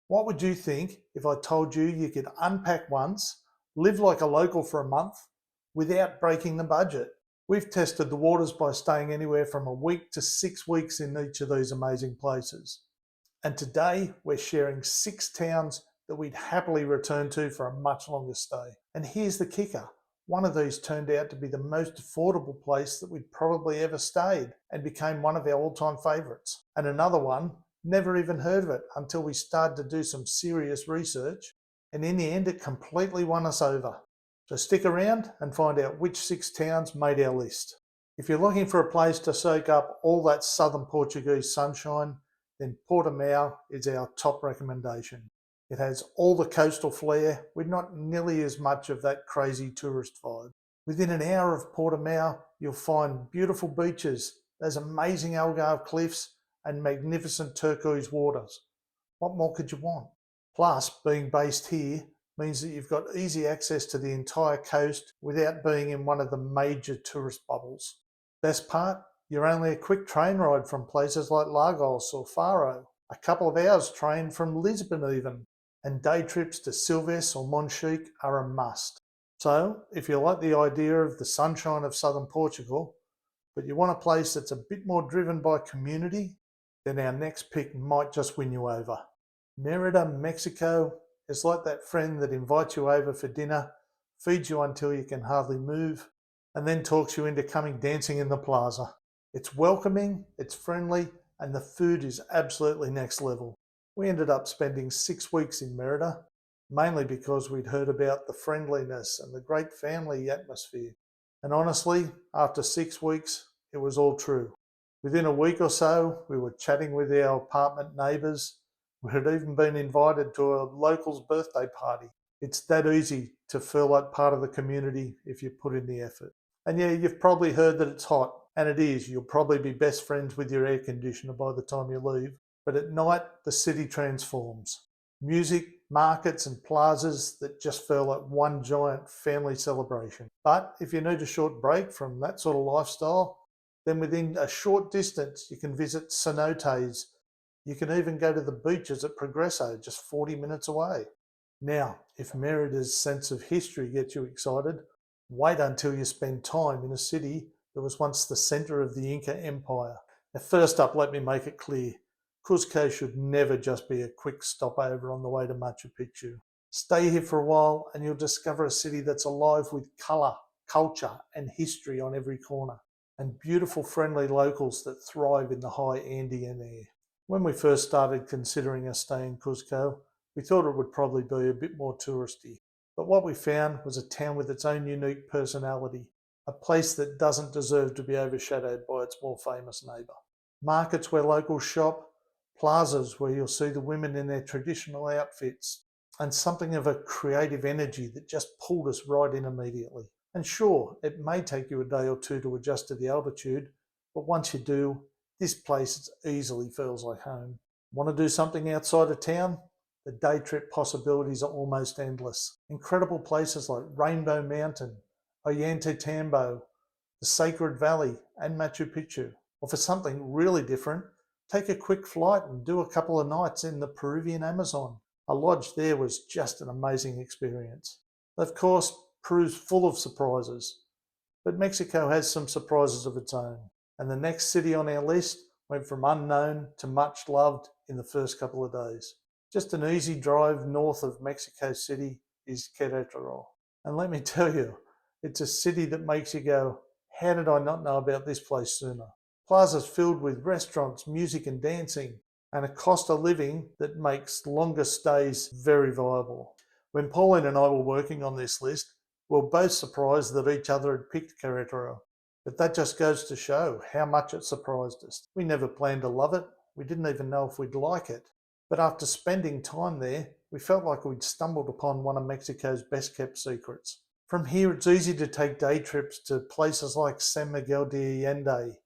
What would you think if I told you you could unpack once, live like a local for a month, without breaking the budget? We've tested the waters by staying anywhere from a week to 6 weeks in each of these amazing places. And today we're sharing 6 towns that we'd happily return to for a much longer stay. And here's the kicker. One of these turned out to be the most affordable place that we'd probably ever stayed and became one of our all-time favourites. And another one, never even heard of it until we started to do some serious research, and in the end it completely won us over. So stick around and find out which 6 towns made our list. If you're looking for a place to soak up all that southern Portuguese sunshine, then Portimao is our top recommendation. It has all the coastal flair with not nearly as much of that crazy tourist vibe. Within an hour of Portimao, you'll find beautiful beaches, those amazing Algarve cliffs, and magnificent turquoise waters. What more could you want? Plus, being based here means that you've got easy access to the entire coast without being in one of the major tourist bubbles. Best part, you're only a quick train ride from places like Lagos or Faro, a couple of hours train from Lisbon even, and day trips to Silves or Monchique are a must. So, if you like the idea of the sunshine of southern Portugal, but you want a place that's a bit more driven by community, then our next pick might just win you over. Merida, Mexico is like that friend that invites you over for dinner, feeds you until you can hardly move, and then talks you into coming dancing in the plaza. It's welcoming, it's friendly, and the food is absolutely next level. We ended up spending 6 weeks in Merida, mainly because we'd heard about the friendliness and the great family atmosphere. And honestly, after 6 weeks, it was all true. Within a week or so, we were chatting with our apartment neighbours. We had even been invited to a local's birthday party. It's that easy to feel like part of the community if you put in the effort. And yeah, you've probably heard that it's hot, and it is. You'll probably be best friends with your air conditioner by the time you leave. But at night, the city transforms. Music, markets, and plazas that just feel like one giant family celebration. But if you need a short break from that sort of lifestyle, then within a short distance, you can visit cenotes. You can even go to the beaches at Progresso, just 40 minutes away. Now, if Merida's sense of history gets you excited, wait until you spend time in a city that was once the centre of the Inca Empire. Now, first up, let me make it clear. Cusco should never just be a quick stopover on the way to Machu Picchu. Stay here for a while and you'll discover a city that's alive with colour, culture and history on every corner, and beautiful friendly locals that thrive in the high Andean air. When we first started considering a stay in Cusco, we thought it would probably be a bit more touristy. But what we found was a town with its own unique personality, a place that doesn't deserve to be overshadowed by its more famous neighbour. Markets where locals shop, plazas where you'll see the women in their traditional outfits, and something of a creative energy that just pulled us right in immediately. And sure, it may take you a day or two to adjust to the altitude, but once you do, this place easily feels like home. Want to do something outside of town? The day trip possibilities are almost endless. Incredible places like Rainbow Mountain, Ollantaytambo, the Sacred Valley, and Machu Picchu. Or for something really different, take a quick flight and do a couple of nights in the Peruvian Amazon. A lodge there was just an amazing experience. Of course, Peru's full of surprises, but Mexico has some surprises of its own. And the next city on our list went from unknown to much loved in the first couple of days. Just an easy drive north of Mexico City is Queretaro. And let me tell you, it's a city that makes you go, how did I not know about this place sooner? Plazas filled with restaurants, music and dancing, and a cost of living that makes longer stays very viable. When Pauline and I were working on this list, we were both surprised that each other had picked Queretaro. But that just goes to show how much it surprised us. We never planned to love it. We didn't even know if we'd like it. But after spending time there, we felt like we'd stumbled upon one of Mexico's best kept secrets. From here, it's easy to take day trips to places like San Miguel de Allende,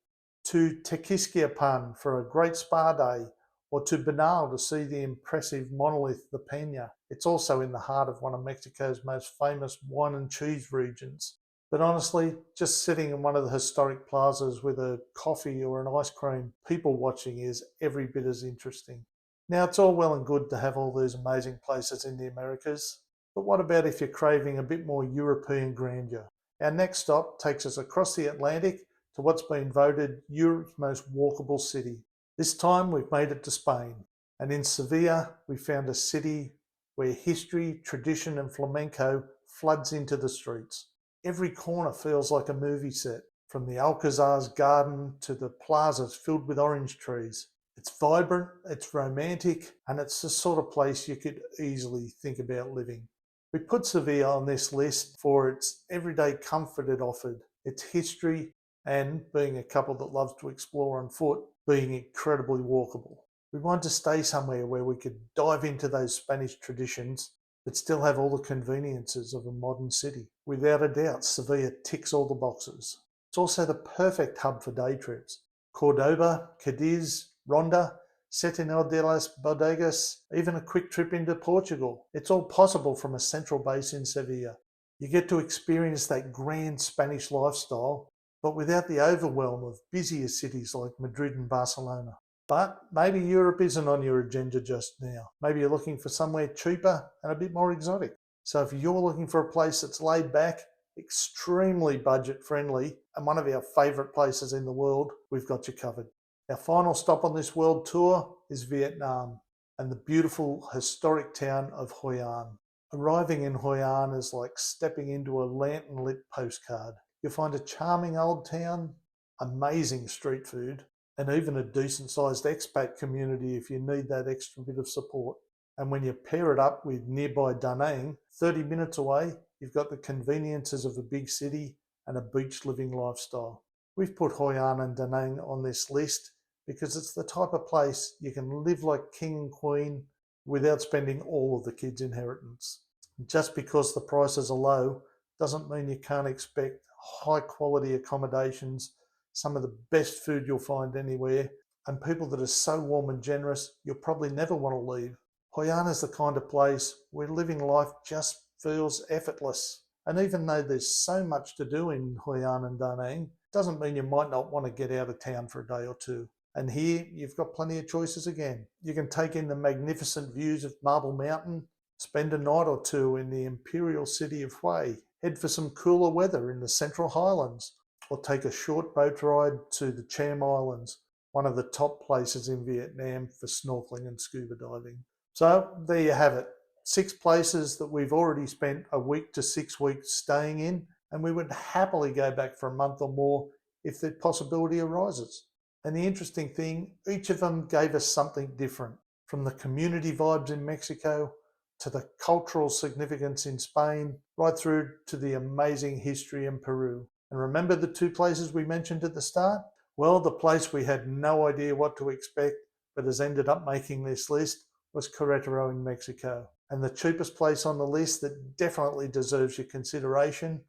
to Tequisquiapan for a great spa day, or to Bernal to see the impressive monolith, the Peña. It's also in the heart of one of Mexico's most famous wine and cheese regions. But honestly, just sitting in one of the historic plazas with a coffee or an ice cream, people watching is every bit as interesting. Now, it's all well and good to have all these amazing places in the Americas, but what about if you're craving a bit more European grandeur? Our next stop takes us across the Atlantic to what's been voted Europe's most walkable city. This time we've made it to Spain, and in Sevilla we found a city where history, tradition and flamenco floods into the streets. Every corner feels like a movie set, from the Alcazar's garden to the plazas filled with orange trees. It's vibrant, it's romantic, and it's the sort of place you could easily think about living. We put Sevilla on this list for its everyday comfort it offered, its history, and being a couple that loves to explore on foot, being incredibly walkable. We wanted to stay somewhere where we could dive into those Spanish traditions but still have all the conveniences of a modern city. Without a doubt, Sevilla ticks all the boxes. It's also the perfect hub for day trips. Cordoba, Cadiz, Ronda, Setinel de las Bodegas, even a quick trip into Portugal. It's all possible from a central base in Sevilla. You get to experience that grand Spanish lifestyle, but without the overwhelm of busier cities like Madrid and Barcelona. But maybe Europe isn't on your agenda just now. Maybe you're looking for somewhere cheaper and a bit more exotic. So if you're looking for a place that's laid back, extremely budget friendly, and one of our favourite places in the world, we've got you covered. Our final stop on this world tour is Vietnam and the beautiful historic town of Hoi An. Arriving in Hoi An is like stepping into a lantern-lit postcard. You'll find a charming old town, amazing street food, and even a decent-sized expat community if you need that extra bit of support. And when you pair it up with nearby Da Nang, 30 minutes away, you've got the conveniences of a big city and a beach living lifestyle. We've put Hoi An and Da Nang on this list because it's the type of place you can live like king and queen without spending all of the kids' inheritance. Just because the prices are low doesn't mean you can't expect high quality accommodations, some of the best food you'll find anywhere, and people that are so warm and generous you'll probably never want to leave. Hoi An is the kind of place where living life just feels effortless. And even though there's so much to do in Hoi An and Da Nang, doesn't mean you might not want to get out of town for a day or two. And here you've got plenty of choices again. You can take in the magnificent views of Marble Mountain, spend a night or two in the imperial city of Hue, head for some cooler weather in the Central Highlands, or take a short boat ride to the Cham Islands, one of the top places in Vietnam for snorkeling and scuba diving. So there you have it. 6 places that we've already spent a week to 6 weeks staying in, and we would happily go back for a month or more if the possibility arises. And the interesting thing, each of them gave us something different, from the community vibes in Mexico to the cultural significance in Spain, right through to the amazing history in Peru. And remember the 2 places we mentioned at the start? Well, the place we had no idea what to expect, but has ended up making this list, was Queretaro in Mexico. And the cheapest place on the list that definitely deserves your consideration,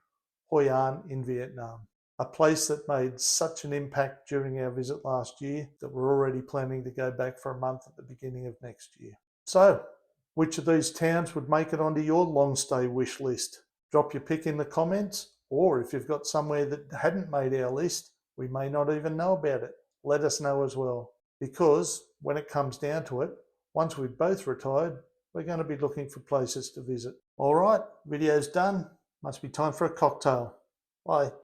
Hoi An in Vietnam. A place that made such an impact during our visit last year that we're already planning to go back for a month at the beginning of next year. So, which of these towns would make it onto your long stay wish list? Drop your pick in the comments, or if you've got somewhere that hadn't made our list, we may not even know about it. Let us know as well. Because when it comes down to it, once we've both retired, we're going to be looking for places to visit. All right, video's done. Must be time for a cocktail. Bye.